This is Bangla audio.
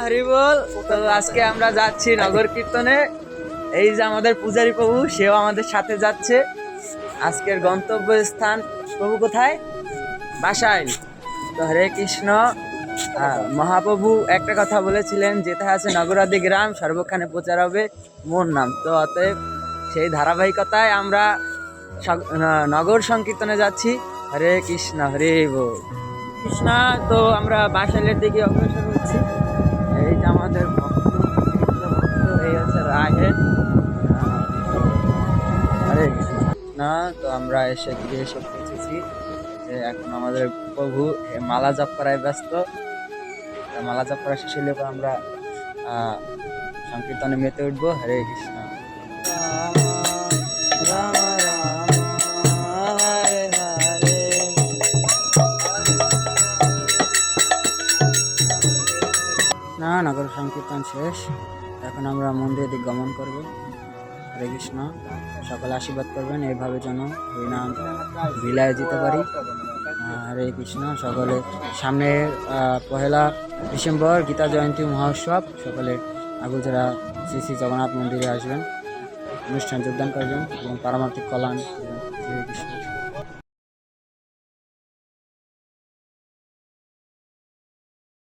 হরি বল। তো আজকে আমরা যাচ্ছি নগর কীর্তনে। এই যে আমাদের পূজারী প্রভু, সেও আমাদের সাথে যাচ্ছে। আজকের গন্তব্য স্থান, প্রভু কোথায়? বাসাইল। তো হরে কৃষ্ণ। মহাপ্রভু একটা কথা বলেছিলেন, যেটা আছে নগরাদি গ্রাম সর্বখানে প্রচার হবে মোর নাম। তো অতএব সেই ধারাবাহিকতায় আমরা নগর সংকীর্তনে যাচ্ছি। হরে কৃষ্ণ, হরে বল কৃষ্ণ। তো আমরা বাসাইলের দিকে অগ্রসর হচ্ছি। এই যে আমাদের ভক্ত, এই হচ্ছে রাহেন। হরে কৃষ্ণ না। তো আমরা গিয়ে এসে পৌঁছেছি। এখন আমাদের প্রভু মালা জপ করায় ব্যস্ত। মালা জপ করা শেষ হলে আমরা সংকীর্তনে মেতে উঠবো। হরে কৃষ্ণ। রাম রাম হরে হরে। না, নগর সংকীর্তন শেষ। এখন আমরা মন্দিরের দিকে গমন করব। হরে কৃষ্ণ। সকলে আশীর্বাদ করবেন এইভাবে যেন হরিনাম বিলায় যেতে পারি। হরে কৃষ্ণ। সকলে সামনে 1 ডিসেম্বর গীতা জয়ন্তী মহোৎসব। সকলে আগুজরা শ্রী শ্রী জগন্নাথ মন্দিরে আসবেন, অনুষ্ঠান যোগদান করবেন এবং পারমার্থিক কল্যাণ। হরে কৃষ্ণ।